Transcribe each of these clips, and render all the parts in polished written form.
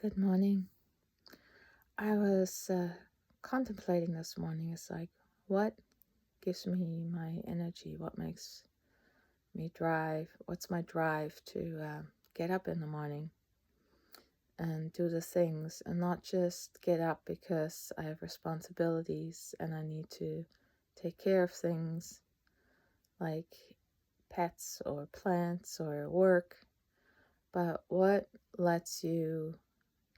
Good morning. I was contemplating this morning. It's like, what gives me my energy? What makes me drive? What's my drive to get up in the morning and do the things and not just get up because I have responsibilities and I need to take care of things like pets or plants or work, but what lets you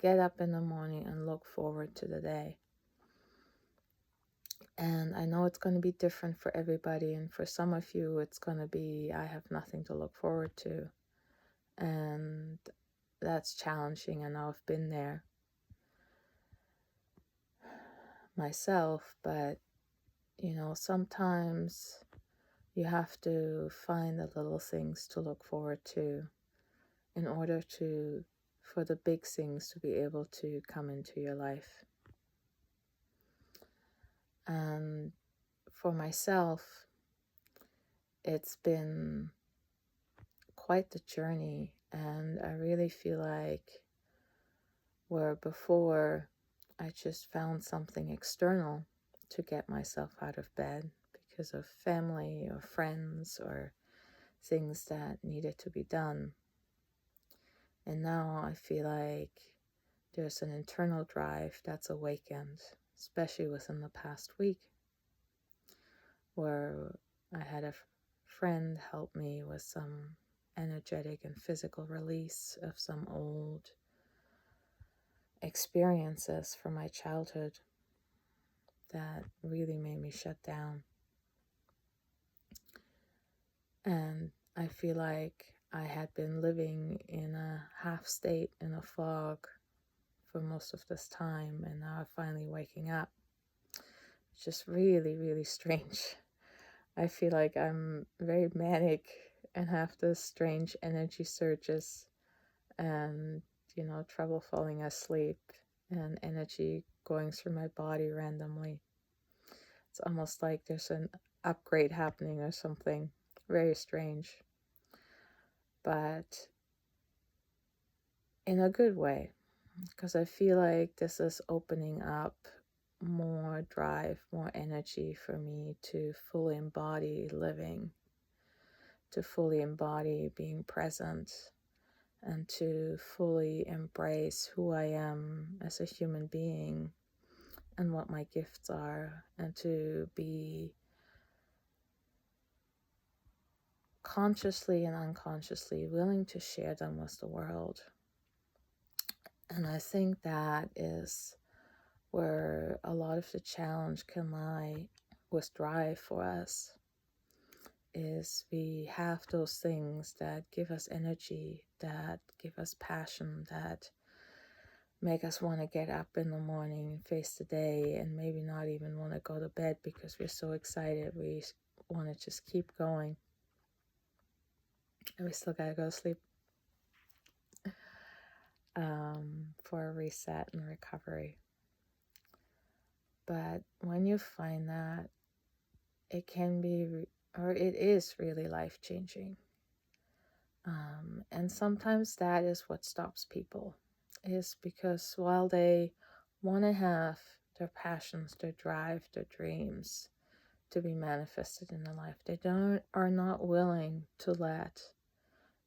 get up in the morning and look forward to the day? And I know it's going to be different for everybody. And for some of you, it's going to be, I have nothing to look forward to. And that's challenging. I know I've been there myself, but sometimes you have to find the little things to look forward to in order for the big things to be able to come into your life. And for myself, it's been quite the journey, and I really feel like where before I just found something external to get myself out of bed because of family or friends or things that needed to be done. And now I feel like there's an internal drive that's awakened, especially within the past week, where I had a friend help me with some energetic and physical release of some old experiences from my childhood that really made me shut down. And I feel like I had been living in a half state, in a fog for most of this time, and now I'm finally waking up. It's just really, really strange. I feel like I'm very manic and have this strange energy surges and, trouble falling asleep and energy going through my body randomly. It's almost like there's an upgrade happening or something. Very strange. But in a good way, because I feel like this is opening up more drive, more energy for me to fully embody living, to fully embody being present, and to fully embrace who I am as a human being and what my gifts are, and to be consciously and unconsciously willing to share them with the world. And I think that is where a lot of the challenge can lie with drive for us, is we have those things that give us energy, that give us passion, that make us want to get up in the morning, face the day, and maybe not even want to go to bed because we're so excited. We want to just keep going. And we still got to go to sleep for a reset and recovery. But when you find that, it can be, or it is really life-changing. And sometimes that is what stops people, is because while they want to have their passions, their drive, their dreams to be manifested in their life, they are not willing to let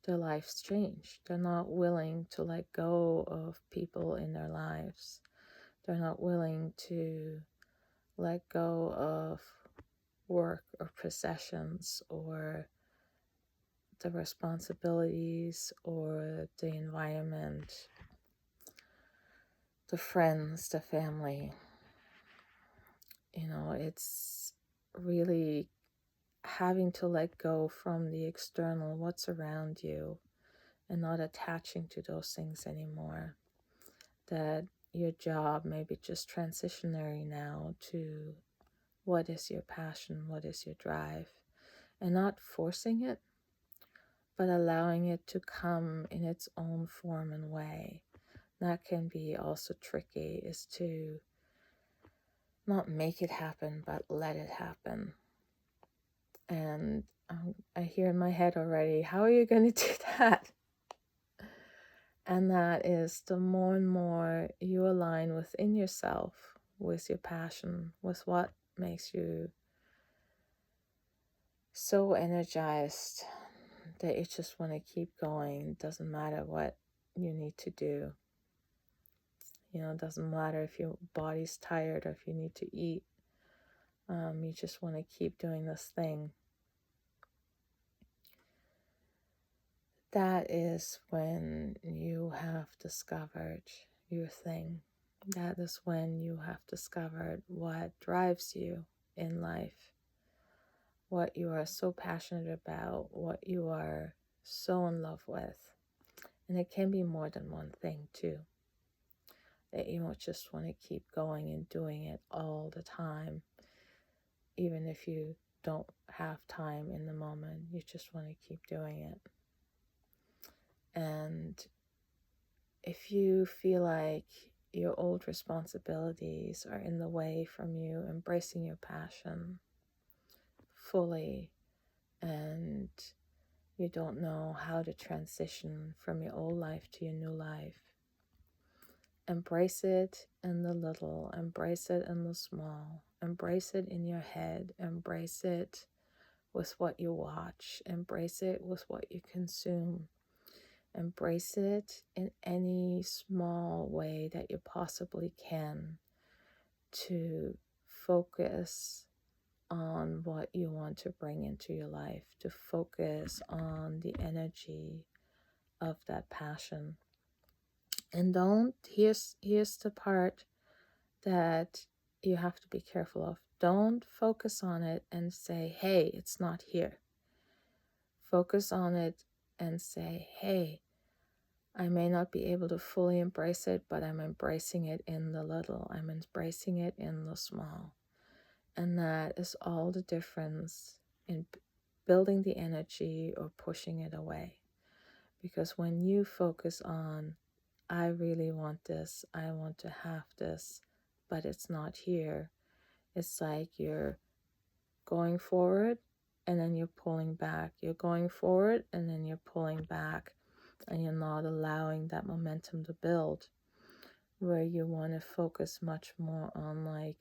their lives change. They're not willing to let go of people in their lives. They're not willing to let go of work or possessions or the responsibilities or the environment, the friends, the family. It's really having to let go from the external, what's around you, and not attaching to those things anymore. That your job may be just transitionary now to what is your passion, what is your drive, and not forcing it, but allowing it to come in its own form and way. That can be also tricky, is to not make it happen, but let it happen. And I hear in my head already, how are you going to do that? And that is the more and more you align within yourself, with your passion, with what makes you so energized that you just want to keep going. It doesn't matter what you need to do. It doesn't matter if your body's tired or if you need to eat. You just want to keep doing this thing. That is when you have discovered your thing. That is when you have discovered what drives you in life, what you are so passionate about, what you are so in love with. And it can be more than one thing too. That you don't just want to keep going and doing it all the time, even if you don't have time in the moment. You just want to keep doing it. And if you feel like your old responsibilities are in the way from you embracing your passion fully, and you don't know how to transition from your old life to your new life, embrace it in the little, embrace it in the small, embrace it in your head, embrace it with what you watch, embrace it with what you consume. Embrace it in any small way that you possibly can to focus on what you want to bring into your life, to focus on the energy of that passion. And here's the part that you have to be careful of. Don't focus on it and say, hey, it's not here. Focus on it and say, hey, I may not be able to fully embrace it, but I'm embracing it in the little. I'm embracing it in the small. And that is all the difference in building the energy or pushing it away. Because when you focus on, I really want this, I want to have this, but it's not here, it's like you're going forward and then you're pulling back. You're going forward and then you're pulling back. And you're not allowing that momentum to build, where you want to focus much more on like,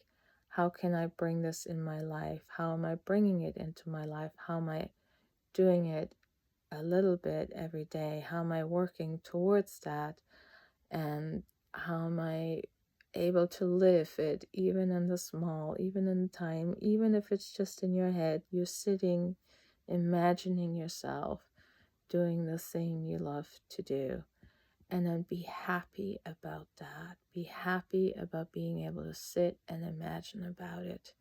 how can I bring this in my life? How am I bringing it into my life? How am I doing it a little bit every day? How am I working towards that? And how am I able to live it even in the small, even in time, even if it's just in your head, you're sitting, imagining yourself doing the thing you love to do. And then be happy about that. Be happy about being able to sit and imagine about it.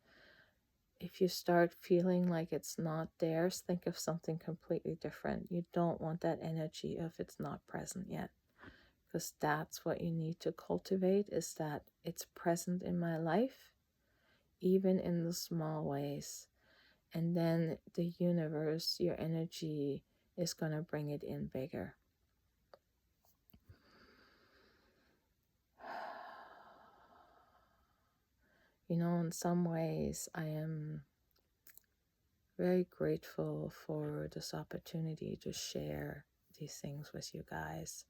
If you start feeling like it's not theirs, think of something completely different. You don't want that energy if it's not present yet. Because that's what you need to cultivate, is that it's present in my life, even in the small ways. And then the universe, your energy, is going to bring it in bigger. In some ways, I am very grateful for this opportunity to share these things with you guys,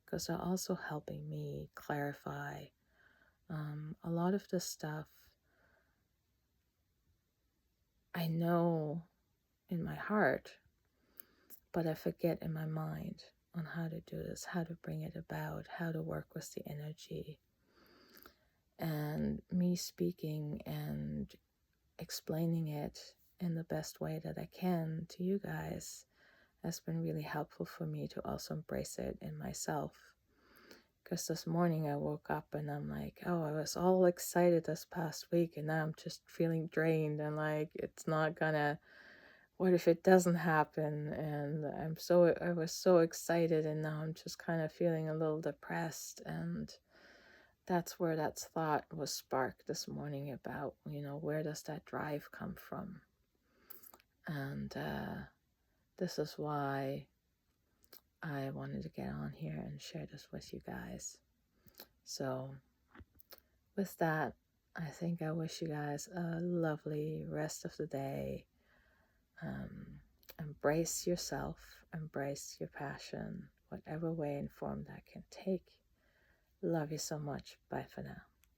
because they're also helping me clarify a lot of the stuff I know in my heart, but I forget in my mind on how to do this, how to bring it about, how to work with the energy. And me speaking and explaining it in the best way that I can to you guys has been really helpful for me to also embrace it in myself. Because this morning I woke up and I'm like, oh, I was all excited this past week, and now I'm just feeling drained and like it's not gonna, what if it doesn't happen? And I was so excited, and now I'm just kind of feeling a little depressed. And that's where that thought was sparked this morning about, where does that drive come from? And this is why I wanted to get on here and share this with you guys. So with that, I think I wish you guys a lovely rest of the day. Embrace yourself, embrace your passion, whatever way and form that can take. Love you so much. Bye for now.